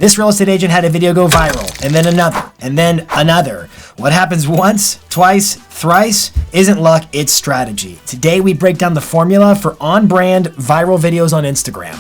This real estate agent had a video go viral, and then another, and then another. What happens once, twice, thrice isn't luck, it's strategy. Today we break down the formula for on-brand viral videos on Instagram.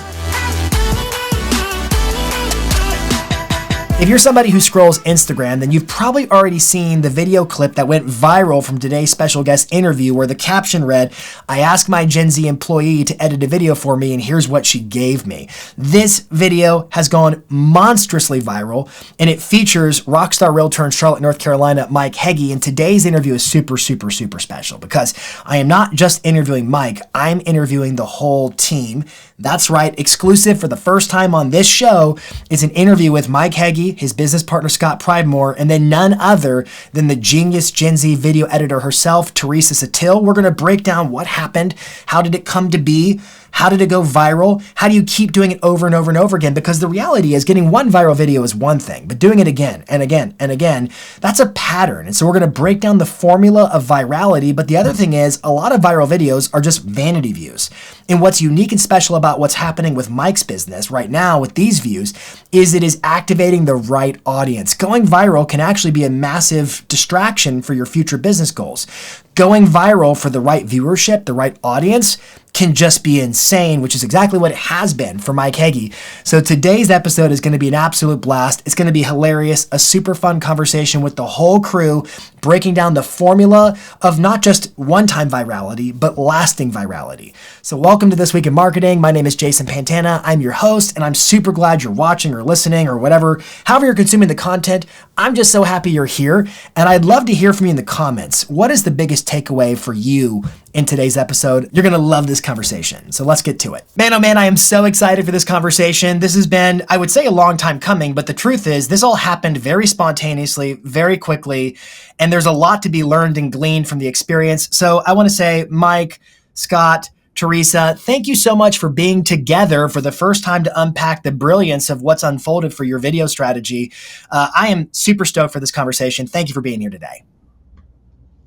If you're somebody who scrolls Instagram, then you've probably already seen the video clip that went viral from today's special guest interview where the caption read, "I asked my Gen Z employee to edit a video for me and here's what she gave me." This video has gone monstrously viral and it features rockstar realtor in Charlotte, North Carolina, Mike Heggie. And today's interview is super special because I am not just interviewing Mike, I'm interviewing the whole team. That's right, exclusive for the first time on this show is an interview with Mike Heggie, his business partner Scott Pridemore, and then none other than the genius Gen Z video editor herself, Teresa Satil. We're going to break down what happened, how did it come to be, how did it go viral, how do you keep doing it over and over and over again, because the reality is getting one viral video is one thing, but doing it again and again and again, that's a pattern. And so we're going to break down the formula of virality, but the other thing is a lot of viral videos are just vanity views. And what's unique and special about what's happening with Mike's business right now with these views is it is activating the right audience. Going viral can actually be a massive distraction for your future business goals. Going viral for the right viewership, the right audience, can just be insane, which is exactly what it has been for Mike Heggie. So today's episode is going to be an absolute blast. It's going to be hilarious, a super fun conversation with the whole crew, breaking down the formula of not just one-time virality, but lasting virality. So welcome to This Week in Marketing. My name is Jason Pantana. I'm your host, and I'm super glad you're watching or listening or whatever. However you're consuming the content, I'm just so happy you're here, and I'd love to hear from you in the comments. What is the biggest takeaway for you in today's episode? You're going to love this conversation. So let's get to it. Man, oh man, I am so excited for this conversation. This has been, I would say, a long time coming, but the truth is this all happened very spontaneously, very quickly, and there's a lot to be learned and gleaned from the experience. So I want to say, Mike, Scott, Teresa, thank you so much for being together for the first time to unpack the brilliance of what's unfolded for your video strategy. I am super stoked for this conversation. Thank you for being here today.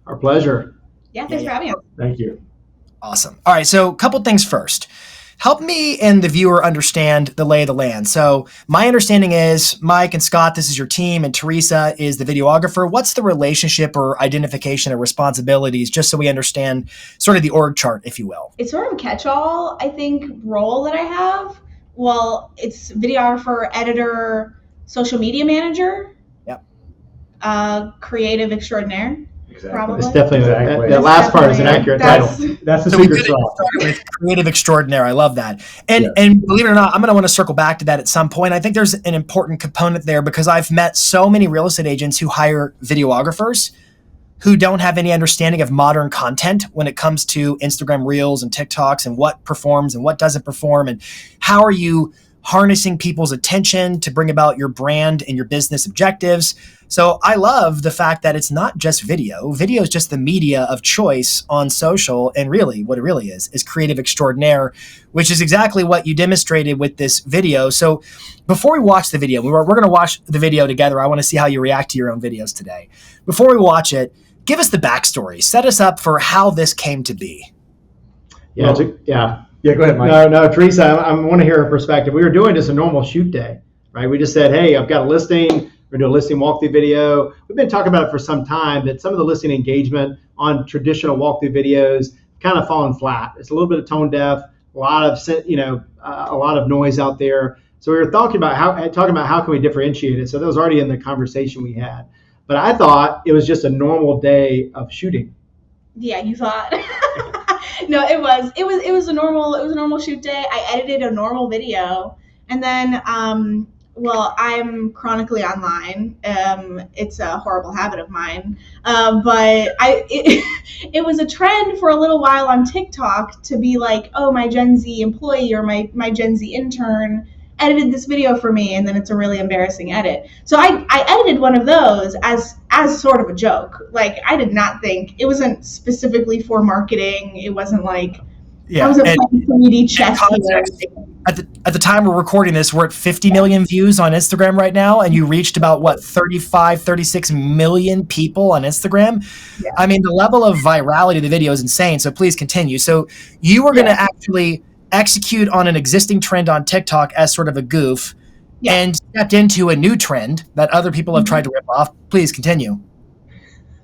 Our pleasure. Yeah, thanks for having us. Thank you. Awesome. All right, so a couple things first. Help me and the viewer understand the lay of the land. So my understanding is Mike and Scott, this is your team, and Teresa is the videographer. What's the relationship or identification or responsibilities, just so we understand sort of the org chart, if you will? It's sort of a catch-all, I think, role that I have. Well, it's videographer, editor, social media manager, creative extraordinaire. Exactly. Probably. It's definitely that last part is an accurate title. That's the secret sauce. With creative extraordinaire. I love that. And believe it or not, I'm going to want to circle back to that at some point. I think there's an important component there because I've met so many real estate agents who hire videographers who don't have any understanding of modern content when it comes to Instagram Reels and TikToks and what performs and what doesn't perform and how are you harnessing people's attention to bring about your brand and your business objectives. So I love the fact that it's not just video. Video is just the media of choice on social. And really what it really is creative extraordinaire, which is exactly what you demonstrated with this video. So before we watch the video, we're going to watch the video together. I want to see how you react to your own videos today. Before we watch it, give us the backstory. Set us up for how this came to be. Yeah, go ahead, Mike. No, Teresa, I want to hear her perspective. We were doing just a normal shoot day, right? We just said, hey, I've got a listing. We're doing a listing walkthrough video. We've been talking about it for some time, that some of the listing engagement on traditional walkthrough videos kind of fallen flat. It's a little bit of tone deaf, a lot of noise out there. So we were talking about how can we differentiate it. So that was already in the conversation we had. But I thought it was just a normal day of shooting. Yeah, you thought. No, it was a normal shoot day. I edited a normal video, and then I'm chronically online. It's a horrible habit of mine, but it was a trend for a little while on TikTok to be like, oh, my Gen Z employee or my Gen Z intern edited this video for me, and then it's a really embarrassing edit. So I edited one of those as sort of a joke. Like, I did not think, it wasn't specifically for marketing. It wasn't like, I wasn't playing 3D chess. At the time we're recording this, we're at 50 million views on Instagram right now, and you reached about, 35, 36 million people on Instagram? Yeah. I mean, the level of virality of the video is insane, so please continue. So you were going to actually execute on an existing trend on TikTok as sort of a goof, and stepped into a new trend that other people have tried to rip off. Please continue.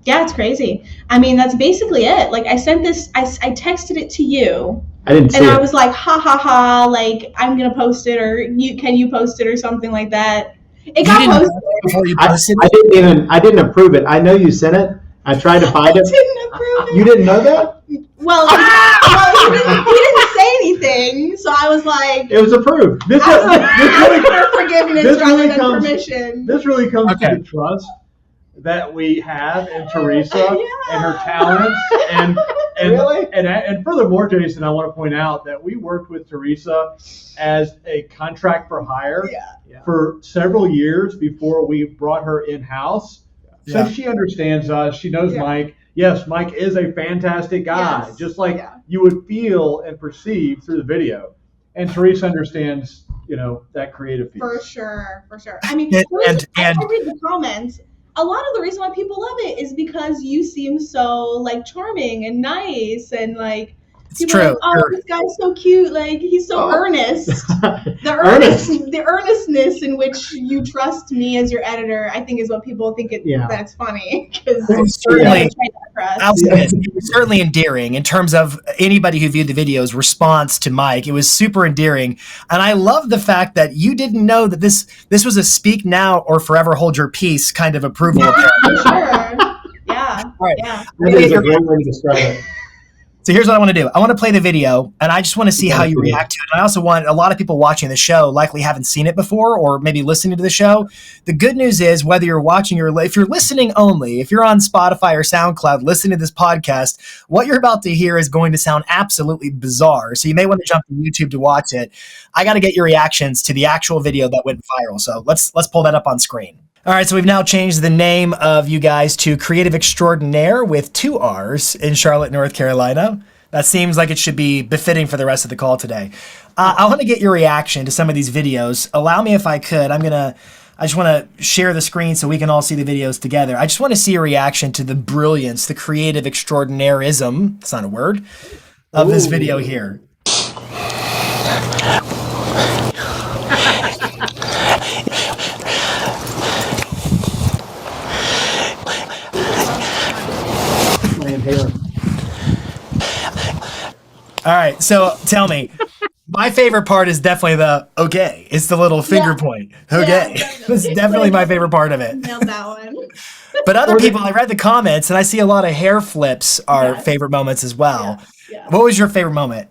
Yeah, it's crazy. I mean, that's basically it. Like, I sent this, I texted it to you. I didn't see and it. I was like, ha ha ha, like, I'm going to post it, or can you post it or something like that. It got posted. Before you posted I didn't approve it. I know you sent it. I tried to find it. I didn't approve it. You didn't know that? Well, he didn't say anything, so I was like, it was approved. This really for forgiveness rather than permission. This really comes to the trust that we have in Teresa and her talents, and Really? and furthermore, Jason, I want to point out that we worked with Teresa as a contract for hire for several years before we brought her in-house. So she understands us. She knows Mike. Yes, Mike is a fantastic guy, just like you would feel and perceive through the video. And Teresa understands, that creative piece. For sure. I mean, I read the comments. A lot of the reason why people love it is because you seem so like charming and nice, and like people are like, oh, this guy's so cute, like he's so earnest. The earnestness in which you trust me as your editor, I think, is what people think that's funny. Because it was certainly endearing in terms of anybody who viewed the video's response to Mike. It was super endearing, and I love the fact that you didn't know that this was a speak now or forever hold your peace kind of approval. Yeah, for sure. Yeah. All right. Yeah. That is a great way to describe it. So here's what I want to do. I want to play the video, and I just want to see how you react to it. And I also want a lot of people watching the show likely haven't seen it before or maybe listening to the show. The good news is whether you're watching or if you're listening only, if you're on Spotify or SoundCloud listening to this podcast, what you're about to hear is going to sound absolutely bizarre. So you may want to jump to YouTube to watch it. I got to get your reactions to the actual video that went viral. So let's pull that up on screen. All right, so we've now changed the name of you guys to Creative Extraordinaire with 2 R's in Charlotte, North Carolina. That seems like it should be befitting for the rest of the call today. I want to get your reaction to some of these videos. Allow me, if I could, I just want to share the screen so we can all see the videos together. I just want to see a reaction to the brilliance, the creative extraordinairism, that's not a word, of this video here. All right, so tell me, my favorite part is definitely the okay. It's the little finger point. Okay, it's definitely my favorite part of it. Nailed that one. But other people, I read the comments and I see a lot of hair flips are favorite moments as well. Yeah. What was your favorite moment?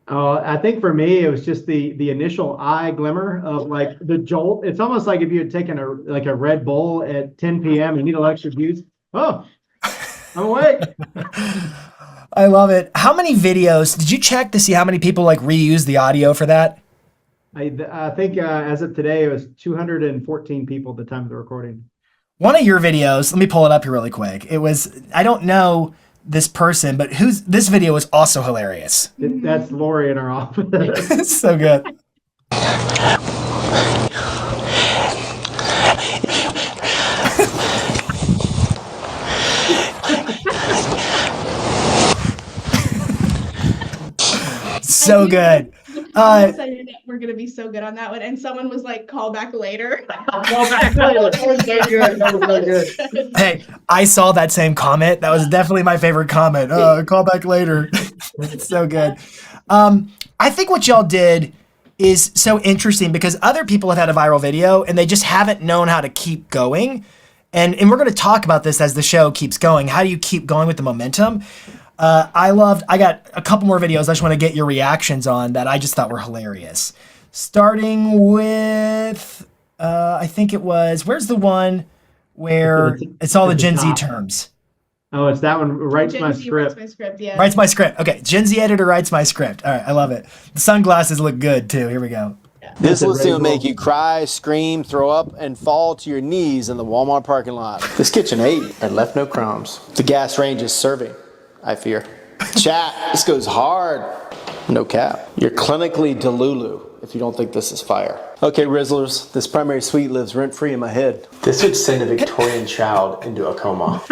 Oh, I think for me, it was just the initial eye glimmer of like the jolt. It's almost like if you had taken a Red Bull at 10 p.m. and need a little extra juice. Oh, I'm awake. I love it. How many videos did you check to see how many people like reuse the audio for that? I think as of today, it was 214 people at the time of the recording. One of your videos, let me pull it up here really quick. It was, I don't know this person, but this video was also hilarious. That's Lori in our office. It's so good. So good. We're gonna be so good on that one. And someone was like, "Call back later." Call back later. That was so good. Hey, I saw that same comment. That was definitely my favorite comment. Call back later. It's so good. I think what y'all did is so interesting because other people have had a viral video and they just haven't known how to keep going. And we're going to talk about this as the show keeps going. How do you keep going with the momentum? I got a couple more videos I just want to get your reactions on that I just thought were hilarious. Starting with, I think it was, where's the one where it's all the Gen Z terms? Oh, it's that one. Writes my script. Writes my script, yeah. Writes my script. Okay, Gen Z editor writes my script. All right, I love it. The sunglasses look good too. Here we go. This listing will make you cry, scream, throw up, and fall to your knees in the Walmart parking lot. This kitchen ate and left no crumbs. The gas range is serving, I fear. Chat, this goes hard. No cap. You're clinically delulu if you don't think this is fire. Okay, Rizzlers, this primary suite lives rent-free in my head. This would send a Victorian child into a coma.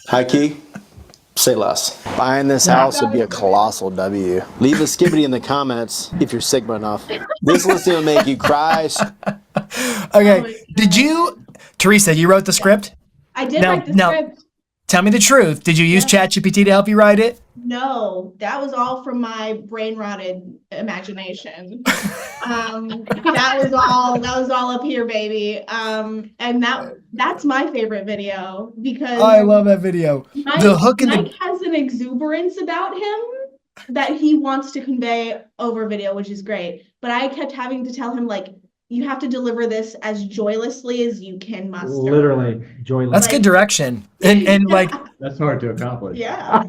High key, Say less. Buying this house would be a colossal W. Leave a skibbity in the comments if you're Sigma enough. This listing will make you cry. Okay. Did you, Teresa, you wrote the script? I did write the script. Tell me the truth. Did you use ChatGPT to help you write it? No, that was all from my brain rotted imagination. That was all up here, baby. And that's my favorite video because I love that video. Mike has an exuberance about him that he wants to convey over video, which is great. But I kept having to tell him, like, you have to deliver this as joylessly as you can muster. Literally joyless. That's good direction. And like that's hard to accomplish. Yeah.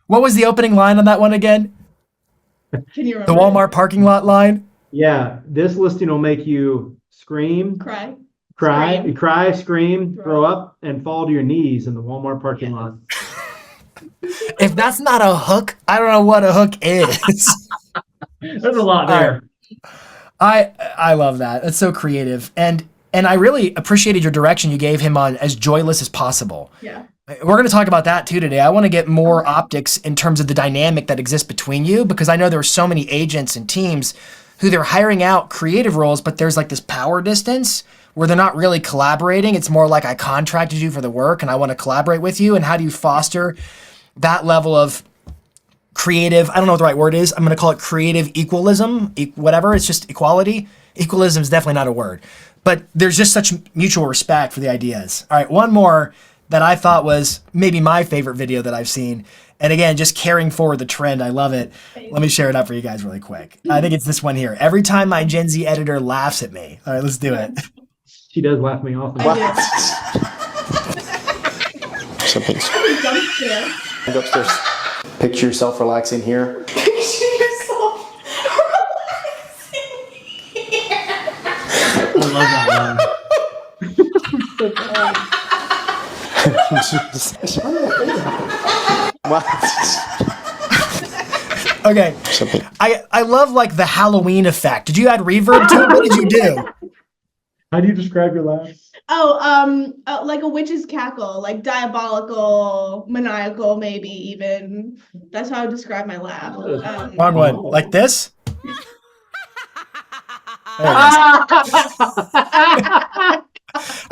What was the opening line on that one again? Can you remember? The Walmart parking lot line? Yeah. This listing will make you scream, cry, scream, throw up, and fall to your knees in the Walmart parking lot. If that's not a hook, I don't know what a hook is. There's a lot there. I love that. That's so creative. And I really appreciated your direction you gave him on as joyless as possible. Yeah. We're going to talk about that too today. I want to get more optics in terms of the dynamic that exists between you, because I know there are so many agents and teams who they're hiring out creative roles, but there's like this power distance where they're not really collaborating. It's more like I contracted you for the work and I want to collaborate with you. And how do you foster that level of creative, I don't know what the right word is. I'm going to call it creative equalism, whatever. It's just equality. Equalism is definitely not a word. But there's just such mutual respect for the ideas. All right, one more that I thought was maybe my favorite video that I've seen. And again, just carrying forward the trend. I love it. Let me share it up for you guys really quick. I think it's this one here. Every time my Gen Z editor laughs at me. All right, let's do it. She does laugh me off. Something's go upstairs. Picture yourself relaxing here. Picture yourself I love that Okay. I love like the Halloween effect. Did you add reverb to it? What did you do? How do you describe your laugh? Like a witch's cackle, like diabolical, maniacal, maybe even. That's how I would describe my laugh. Wrong one. Like this?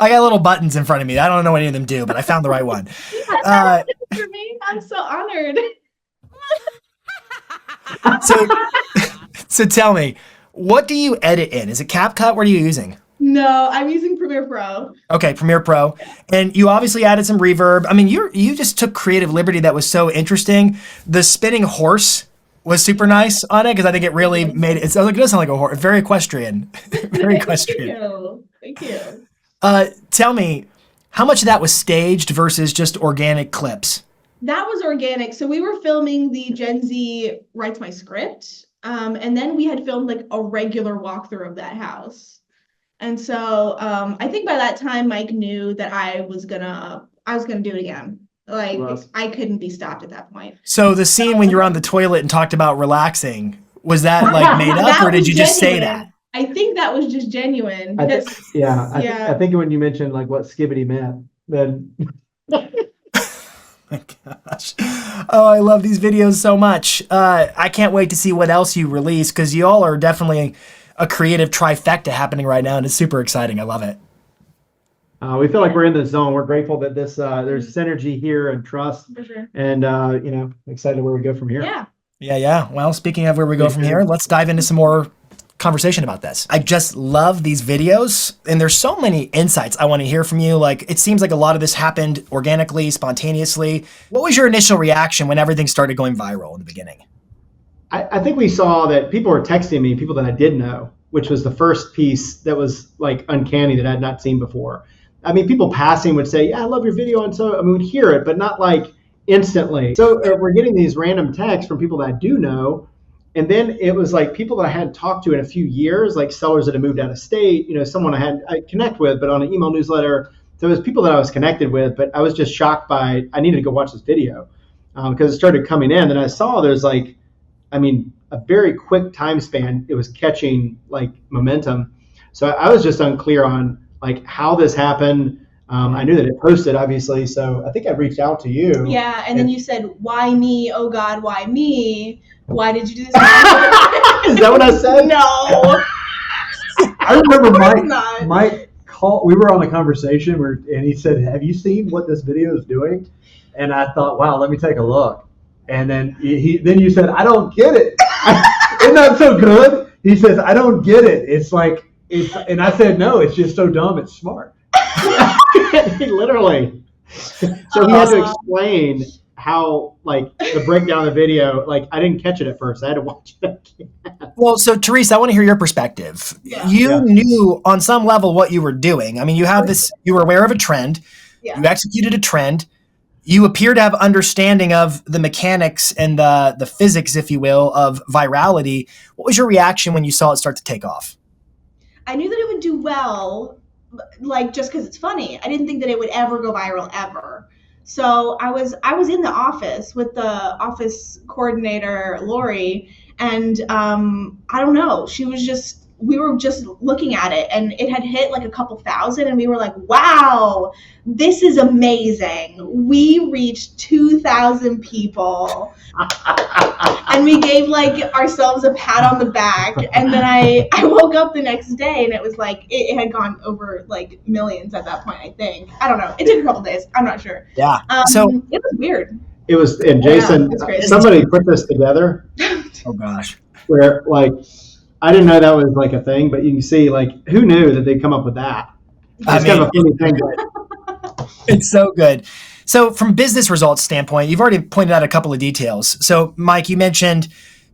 I got little buttons in front of me. I don't know what any of them do, but I found the right one. For me, I'm so honored. So tell me, what do you edit in? Is it CapCut? What are you using? No, I'm using Premiere Pro. Okay, Premiere Pro. And you obviously added some reverb. I mean, you just took creative liberty that was so interesting. The spinning horse was super nice on it because I think it really made it. It does sound like a horse. Very equestrian. Very equestrian. Thank you. Tell me, how much of that was staged versus just organic clips? That was organic. So we were filming the Gen Z writes my script. And then we had filmed like a regular walkthrough of that house. And so I think by that time, Mike knew that I was gonna do it again. Like I couldn't be stopped at that point. So the scene when you're on the toilet and talked about relaxing, was that like made up or did you just say that? I think that was just genuine. I think when you mentioned like what skibbity meant, then. My gosh. Oh, I love these videos so much. I can't wait to see what else you release because you all are definitely a creative trifecta happening right now, and it's super exciting. I love it. We feel like we're in the zone. We're grateful that there's synergy here and trust, For sure. and excited where we go from here. Yeah. Well, speaking of where we go from here, let's dive into some more conversation about this. I just love these videos, and there's so many insights I want to hear from you. Like, it seems like a lot of this happened organically, spontaneously. What was your initial reaction when everything started going viral in the beginning? I think we saw that people were texting me, people that I did know, which was the first piece that was like uncanny that I had not seen before. I mean, people passing would say, yeah, I love your video. And so, I mean, we'd hear it, but not like instantly. So we're getting these random texts from people that I do know. And then it was like people that I hadn't talked to in a few years, like sellers that had moved out of state, someone I connect with, but on an email newsletter. So it was people that I was connected with, but I was just shocked by, I needed to go watch this video because it started coming in. And I saw there's like, a very quick time span, it was catching like momentum. So I was just unclear on like how this happened. I knew that it posted, obviously, so I think I reached out to you. Yeah, and then you said, "Why me? Oh God, why me? Why did you do this?" Is that what I said? No. I remember Mike called. We were on a conversation and he said, "Have you seen what this video is doing?" And I thought, "Wow, let me take a look." And then then you said, "I don't get it." Isn't that so good? He says, "I don't get it. It's like it's," and I said, "No, it's just so dumb. It's smart." Literally. So he had to explain how, like, the breakdown of the video, like, I didn't catch it at first. I had to watch it again. Well, so Teresa, I want to hear your perspective. Yeah. You knew on some level what you were doing. I mean, you were aware of a trend. Yeah. You executed a trend. You appear to have understanding of the mechanics and the physics, if you will, of virality. What was your reaction when you saw it start to take off? I knew that it would do well, like, just because it's funny. I didn't think that it would ever go viral ever. So I was in the office with the office coordinator, Lori, and I don't know. We were just looking at it, and it had hit like a couple thousand, and we were like, wow, this is amazing. We reached 2,000 people. And we gave like ourselves a pat on the back. And then I woke up the next day, and it was like, it had gone over like millions at that point, I think. I don't know. It took a couple days. I'm not sure. Yeah. So it was weird. It was, and Jason, somebody put this together. Oh gosh. Where, like, I didn't know that was like a thing, but you can see, like, who knew that they'd come up with that? It's kind of a funny thing. It's so good. So from business results standpoint, you've already pointed out a couple of details. So Mike, you mentioned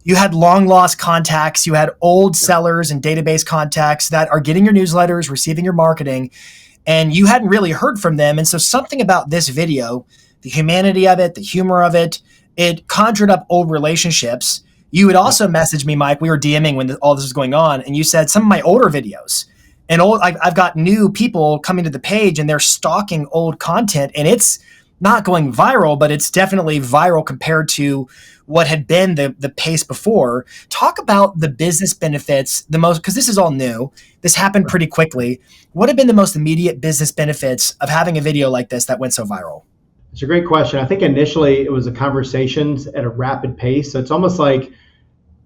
you had long lost contacts. You had old sellers and database contacts that are getting your newsletters, receiving your marketing, and you hadn't really heard from them. And so something about this video, the humanity of it, the humor of it, it conjured up old relationships. You had also messaged me, Mike. We were DMing when all this was going on, and you said some of my older videos. And I've got new people coming to the page, and they're stalking old content, and it's not going viral, but it's definitely viral compared to what had been the pace before. Talk about the business benefits, because this is all new. This happened pretty quickly. What have been the most immediate business benefits of having a video like this that went so viral? It's a great question. I think initially it was the conversations at a rapid pace. So it's almost like,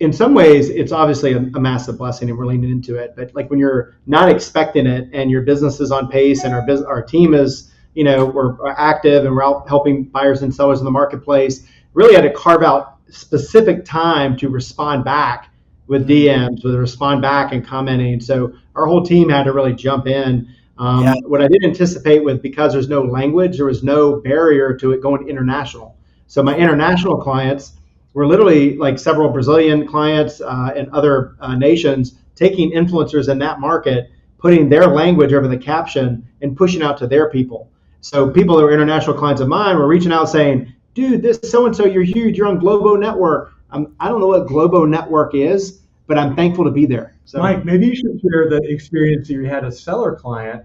in some ways, it's obviously a massive blessing, and we're leaning into it. But like when you're not expecting it, and your business is on pace, and our team is, we're active, and we're out helping buyers and sellers in the marketplace, really had to carve out specific time to respond back with DMs, with respond back and commenting. So our whole team had to really jump in. What I didn't anticipate because there's no language, there was no barrier to it going international. So my international clients were literally like several Brazilian clients and other nations taking influencers in that market, putting their language over the caption and pushing out to their people. So people that were international clients of mine were reaching out saying, dude, this so-and-so, you're huge, you're on Globo Network. I don't know what Globo Network is, but I'm thankful to be there. So, Mike, maybe you should share the experience you had a seller client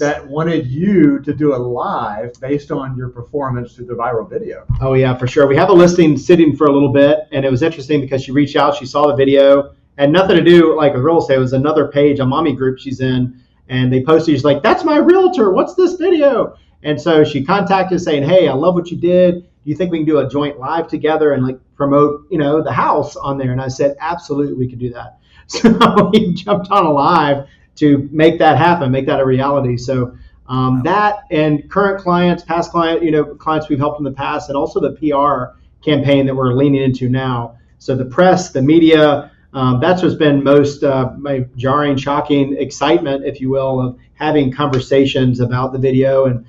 that wanted you to do a live based on your performance through the viral video. Oh yeah, for sure. We have a listing sitting for a little bit, and it was interesting because she reached out, she saw the video, and nothing to do like with real estate. It was another page, a mommy group she's in, and they posted, she's like, that's my realtor, what's this video? And so she contacted us saying, hey, I love what you did. Do you think we can do a joint live together and like promote, the house on there? And I said, absolutely, we could do that. So we jumped on a live to make that happen, make that a reality. So that and current clients, past clients we've helped in the past, and also the PR campaign that we're leaning into now. So the press, the media, that's what's been most my jarring, shocking excitement, if you will, of having conversations about the video and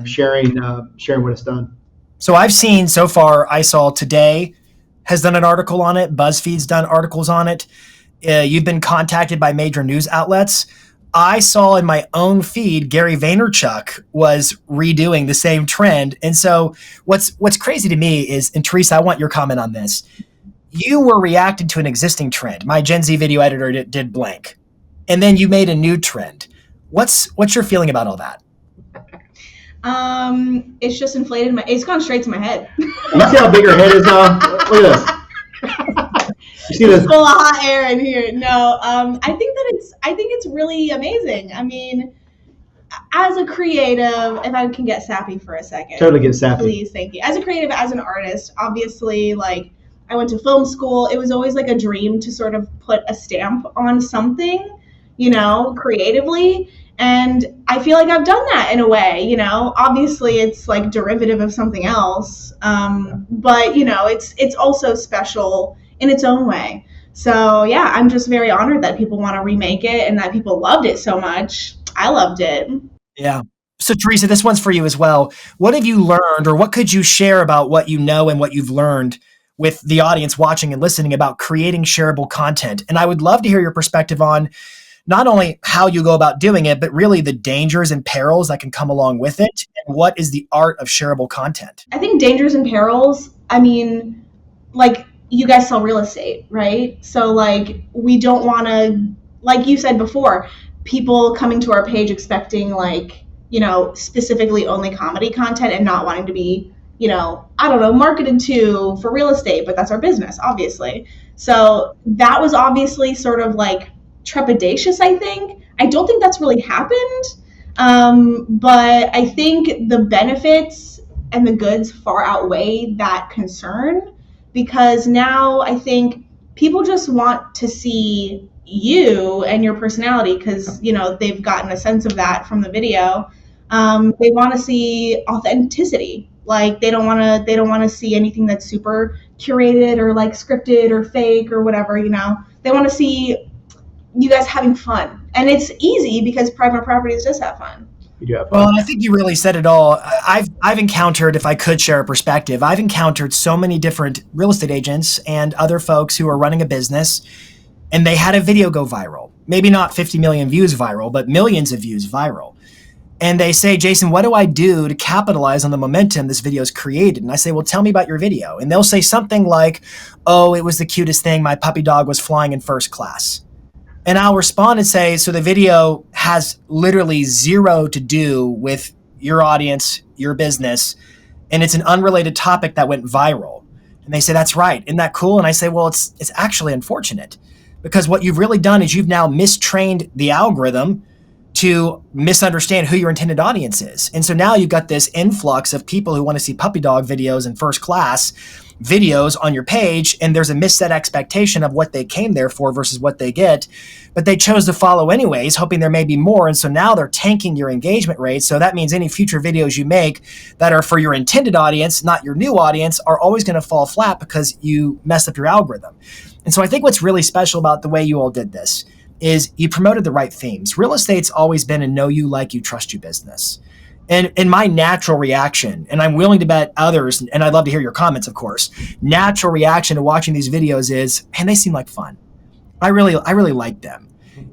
sharing what it's done. So I've seen so far, I saw Today has done an article on it. BuzzFeed's done articles on it. You've been contacted by major news outlets. I saw in my own feed, Gary Vaynerchuk was redoing the same trend. And so what's crazy to me is, and Teresa, I want your comment on this. You were reacting to an existing trend. My Gen Z video editor did blank. And then you made a new trend. What's your feeling about all that? It's just inflated it's gone straight to my head. You see how big her head is now? Look at this. You see this? Full of hot air in here. No, I think it's really amazing. I mean, as a creative, if I can get sappy for a second. Totally get sappy. Please, thank you. As a creative, as an artist, obviously, like, I went to film school. It was always like a dream to sort of put a stamp on something, creatively. And I feel like I've done that in a way, Obviously, it's like derivative of something else. But, it's also special in its own way. So, yeah, I'm just very honored that people want to remake it and that people loved it so much. I loved it. Yeah. So, Teresa, this one's for you as well. What have you learned, or what could you share about what you know and what you've learned with the audience watching and listening about creating shareable content? And I would love to hear your perspective on not only how you go about doing it, but really the dangers and perils that can come along with it. And what is the art of shareable content? I think dangers and perils, I mean, like, you guys sell real estate, right? So, like, we don't want to, like you said before, people coming to our page expecting, like, specifically only comedy content and not wanting to be, I don't know, marketed to for real estate, but that's our business, obviously. So that was obviously sort of like trepidatious, I think. I don't think that's really happened. But I think the benefits and the goods far outweigh that concern, because now I think people just want to see you and your personality, because they've gotten a sense of that from the video. They want to see authenticity. Like, they don't want to see anything that's super curated or like scripted or fake or whatever. They want to see you guys having fun, and it's easy because private properties just have fun. Well, I think you really said it all. I've encountered, if I could share a perspective, I've encountered so many different real estate agents and other folks who are running a business, and they had a video go viral. Maybe not 50 million views viral, but millions of views viral. And they say, Jason, what do I do to capitalize on the momentum this video's created? And I say, well, tell me about your video. And they'll say something like, oh, it was the cutest thing. My puppy dog was flying in first class. And I'll respond and say, so the video has literally zero to do with your audience, your business, and it's an unrelated topic that went viral. And they say, that's right. Isn't that cool? And I say, well, it's actually unfortunate, because what you've really done is you've now mistrained the algorithm to misunderstand who your intended audience is. And so now you've got this influx of people who want to see puppy dog videos in first class videos on your page, and there's a misset expectation of what they came there for versus what they get, but they chose to follow anyways, hoping there may be more, and so now they're tanking your engagement rate. So that means any future videos you make that are for your intended audience, not your new audience, are always going to fall flat because you messed up your algorithm. And so I think what's really special about the way you all did this is you promoted the right themes. Real estate's always been a know you, like you, trust you business. And my natural reaction, and I'm willing to bet others, and I'd love to hear your comments, of course, natural reaction to watching these videos is, man, they seem like fun. I really like them.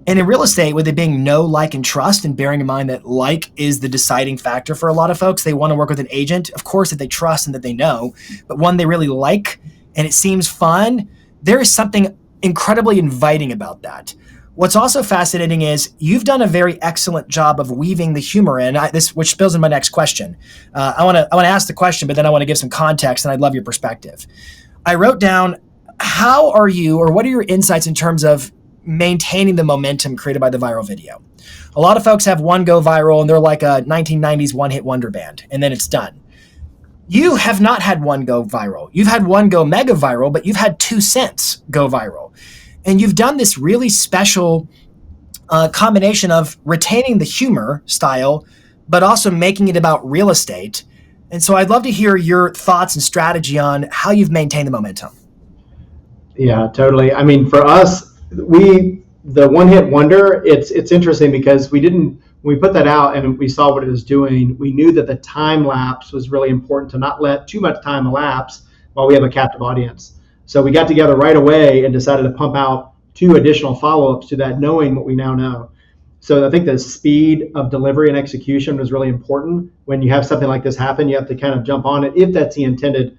And in real estate, with it being know, like, and trust, and bearing in mind that like is the deciding factor for a lot of folks, they want to work with an agent, of course, that they trust and that they know, but one they really like, and it seems fun, there is something incredibly inviting about that. What's also fascinating is you've done a very excellent job of weaving the humor in, which spills into my next question. I want to ask the question, but then I want to give some context, and I'd love your perspective. I wrote down, how are you, or what are your insights in terms of maintaining the momentum created by the viral video? A lot of folks have one go viral, and they're like a 1990s one-hit wonder band, and then it's done. You have not had one go viral. You've had one go mega viral, but you've had 2 cents go viral. And you've done this really special combination of retaining the humor style, but also making it about real estate. And so I'd love to hear your thoughts and strategy on how you've maintained the momentum. Yeah, totally. I mean, for us, the one hit wonder, it's interesting because when we put that out and we saw what it was doing, we knew that the time lapse was really important, to not let too much time elapse while we have a captive audience. So we got together right away and decided to pump out 2 additional follow-ups to that, knowing what we now know. So I think the speed of delivery and execution was really important. When you have something like this happen, you have to kind of jump on it if that's the intended,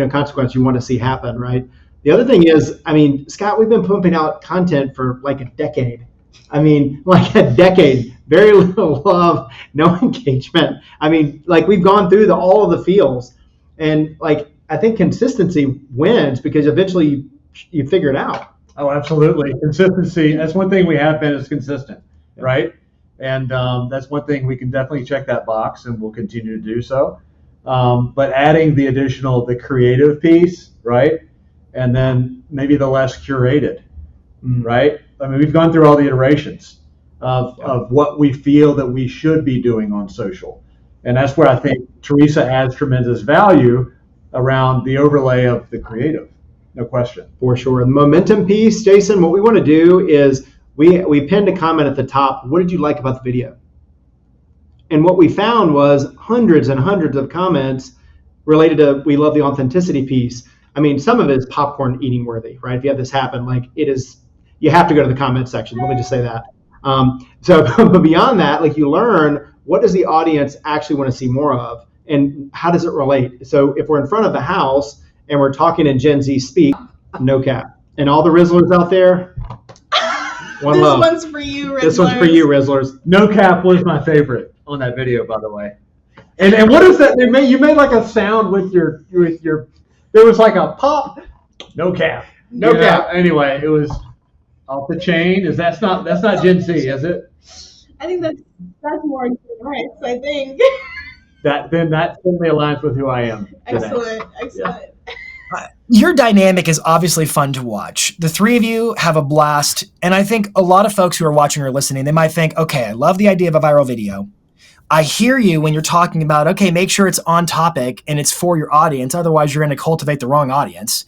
consequence you want to see happen, right? The other thing is, I mean, Scott, we've been pumping out content for like a decade. Very little love, no engagement. I mean, like, we've gone through all of the feels, and like, I think consistency wins because eventually you figure it out. Oh, absolutely. Consistency. That's one thing we have been, is consistent, right? And that's one thing we can definitely check that box, and we'll continue to do so. But adding the creative piece, right? And then maybe the less curated, right? I mean, we've gone through all the iterations of what we feel that we should be doing on social. And that's where I think Teresa adds tremendous value around the overlay of the creative. No question. For sure. The momentum piece, Jason, what we want to do is we pinned a comment at the top. What did you like about the video? And what we found was hundreds and hundreds of comments related to, we love the authenticity piece. I mean, some of it is popcorn eating worthy, right? If you have this happen, like it is, you have to go to the comment section. Let me just say that. But beyond that, like you learn, what does the audience actually want to see more of? And how does it relate? So if we're in front of the house and we're talking in Gen Z speak, no cap. And all the Rizzlers out there, one this love. One's for you, Rizzlers. This one's for you, Rizzlers. No cap was my favorite on that video, by the way. And what is that? You made like a sound with your. There was like a pop. No cap. No cap. Anyway, it was off the chain. That's not Gen Z, is it? I think that's more nice. I think. That certainly aligns with who I am today. Excellent. Yeah. Your dynamic is obviously fun to watch. The three of you have a blast. And I think a lot of folks who are watching or listening, they might think, okay, I love the idea of a viral video. I hear you when you're talking about, okay, make sure it's on topic and it's for your audience. Otherwise, you're going to cultivate the wrong audience.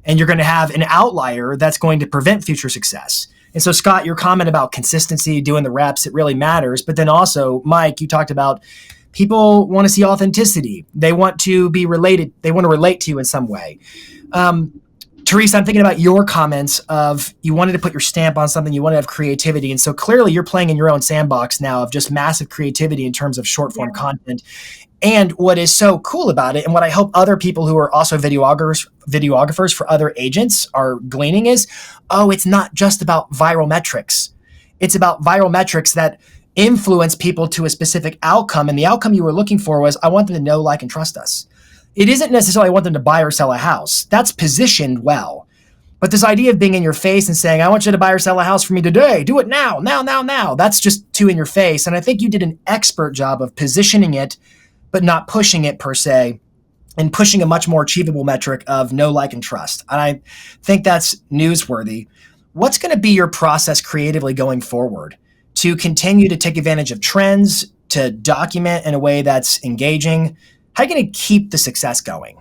And you're going to have an outlier that's going to prevent future success. And so, Scott, your comment about consistency, doing the reps, it really matters. But then also, Mike, you talked about people want to see authenticity. They want to be related. They want to relate to you in some way. Teresa, I'm thinking about your comments of you wanted to put your stamp on something, you want to have creativity. And so clearly you're playing in your own sandbox now of just massive creativity in terms of short form content. And what is so cool about it, and what I hope other people who are also videographers for other agents are gleaning is, it's not just about viral metrics. It's about viral metrics that influence people to a specific outcome. And the outcome you were looking for was, I want them to know, like, and trust us. It isn't necessarily I want them to buy or sell a house. That's positioned well. But this idea of being in your face and saying, I want you to buy or sell a house for me today, do it now, that's just too in your face. And I think you did an expert job of positioning it, but not pushing it per se, and pushing a much more achievable metric of know, like, and trust. And I think that's newsworthy. What's going to be your process creatively going forward to continue to take advantage of trends, to document in a way that's engaging? How are you going to keep the success going?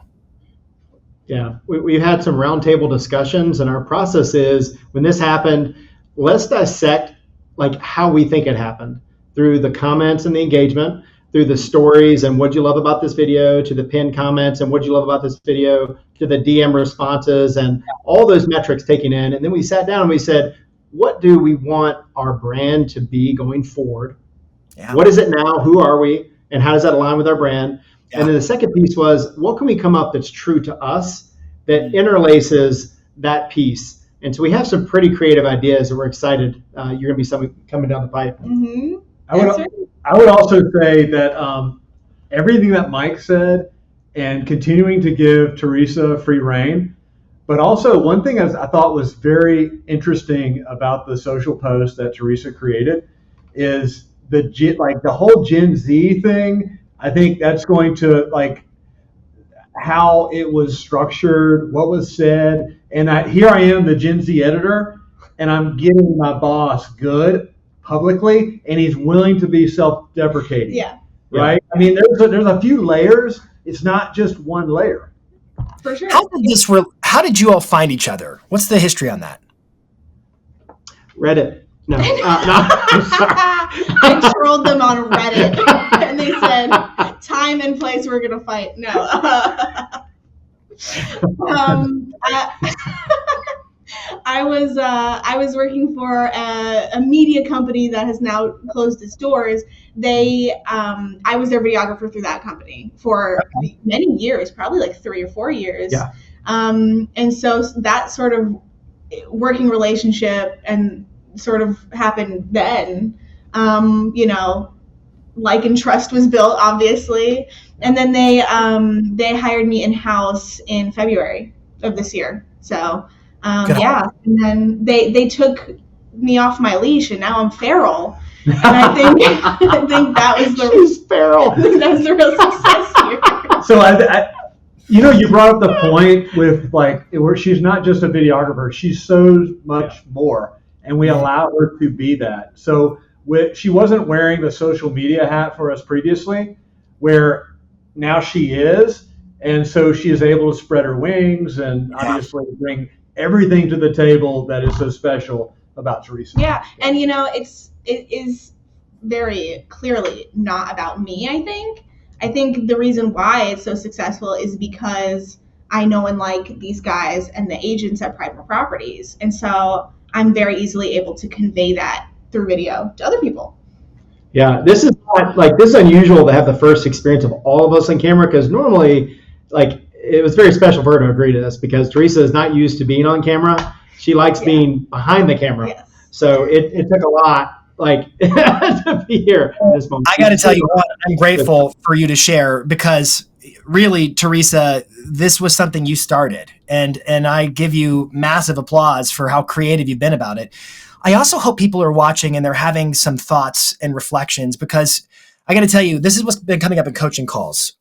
Yeah, we've had some roundtable discussions, and our process is, when this happened, let's dissect like how we think it happened through the comments and the engagement, through the stories and what'd you love about this video, to the pinned comments and what'd you love about this video, to the DM responses, and all those metrics taken in. And then we sat down and we said, what do we want our brand to be going forward? Yeah. What is it now? Who are we? And how does that align with our brand? Yeah. And then the second piece was, what can we come up that's true to us that interlaces that piece? And so we have some pretty creative ideas, and we're excited. You're going to be something coming down the pipe. Mm-hmm. I would also say that everything that Mike said, and continuing to give Teresa free reign, but also one thing I thought was very interesting about the social post that Teresa created is the whole Gen Z thing. I think that's going to, like, how it was structured, what was said, and here I am, the Gen Z editor, and I'm giving my boss good publicly, and he's willing to be self-deprecating. Yeah. Right? I mean, there's a few layers. It's not just one layer. For sure. How did you all find each other? What's the history on that? Reddit. No, no, I'm sorry. I trolled them on Reddit, and they said, time and place we're going to fight. No. I was working for a media company that has now closed its doors. I was their videographer through that company for many years, probably like 3 or 4 years. Yeah. And so that sort of working relationship and sort of happened then. Like and trust was built, obviously, and then they hired me in-house in February of this year. So and then they took me off my leash, and now I'm feral. And I think that was She's feral. that's the real success here. So you brought up the point with like, where she's not just a videographer, she's so much more, and we allow her to be that. So she wasn't wearing the social media hat for us previously, where now she is, and so she is able to spread her wings and obviously bring everything to the table that is so special about Teresa. Yeah, and it is very clearly not about me. I think the reason why it's so successful is because I know and like these guys and the agents at Pridemore Properties, and so I'm very easily able to convey that through video to other people. Yeah, this is unusual to have the first experience of all of us on camera, because normally, like, it was very special for her to agree to this because Teresa is not used to being on camera. She likes being behind the camera. Yes. So it took a lot, to be here at this moment. I got to tell you what, I'm grateful for you to share, because really, Teresa, this was something you started, and I give you massive applause for how creative you've been about it. I also hope people are watching and they're having some thoughts and reflections, because I got to tell you, this is what's been coming up in coaching calls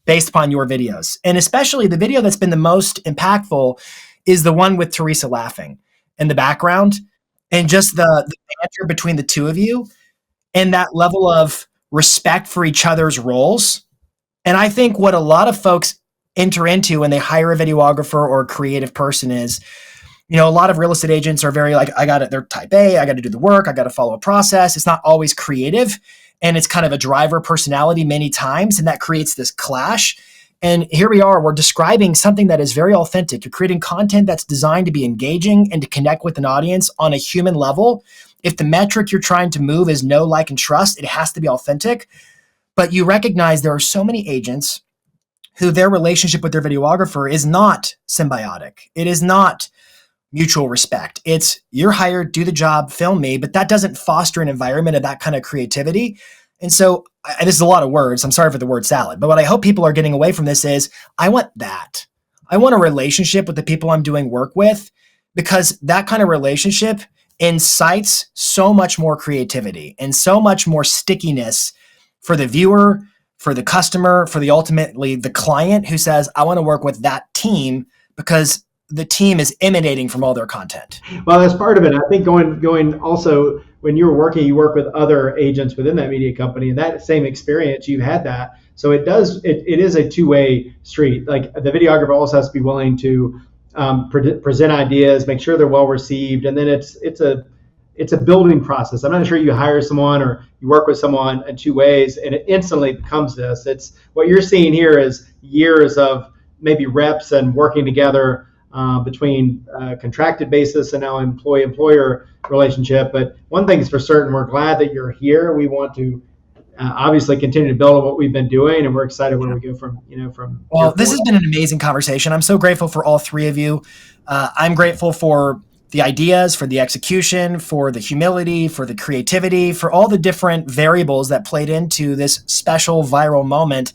based upon your videos. And especially the video that's been the most impactful is the one with Teresa laughing in the background, and just the banter between the two of you and that level of respect for each other's roles. And I think what a lot of folks enter into when they hire a videographer or a creative person is, a lot of real estate agents are very like, they're type A, I got to do the work, I got to follow a process. It's not always creative, and it's kind of a driver personality many times, and that creates this clash. And here we are, we're describing something that is very authentic. You're creating content that's designed to be engaging and to connect with an audience on a human level. If the metric you're trying to move is know, like, and trust, it has to be authentic. But you recognize there are so many agents who their relationship with their videographer is not symbiotic. It is not mutual respect. It's you're hired, do the job, film me, but that doesn't foster an environment of that kind of creativity. And so this is a lot of words. I'm sorry for the word salad, but what I hope people are getting away from this is I want that. I want a relationship with the people I'm doing work with, because that kind of relationship incites so much more creativity and so much more stickiness for the viewer, for the customer, for ultimately the client who says, I want to work with that team because the team is emanating from all their content. Well, that's part of it. I think going also, when you were working, you work with other agents within that media company, and that same experience, you've had that. So it is a two-way street. Like, the videographer also has to be willing to present ideas, make sure they're well received, and then it's a building process. I'm not sure you hire someone or you work with someone in two ways and it instantly becomes this. It's what you're seeing here is years of maybe reps and working together between contracted basis and now employee-employer relationship. But one thing is for certain, we're glad that you're here. We want to obviously continue to build on what we've been doing, and we're excited where we go from. Well, this has been an amazing conversation. I'm so grateful for all three of you. I'm grateful for the ideas, for the execution, for the humility, for the creativity, for all the different variables that played into this special viral moment.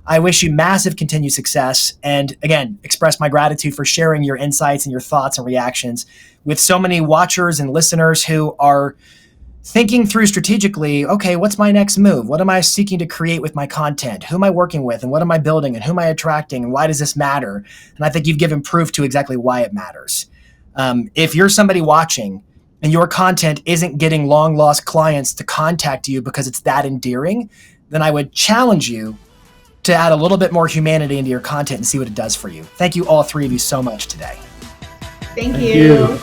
I wish you massive continued success, and again, express my gratitude for sharing your insights and your thoughts and reactions with so many watchers and listeners who are thinking through strategically, okay, what's my next move? What am I seeking to create with my content? Who am I working with, and what am I building, and who am I attracting, and why does this matter? And I think you've given proof to exactly why it matters. If you're somebody watching and your content isn't getting long lost clients to contact you because it's that endearing, then I would challenge you to add a little bit more humanity into your content and see what it does for you. Thank you, all three of you, so much today. Thank you.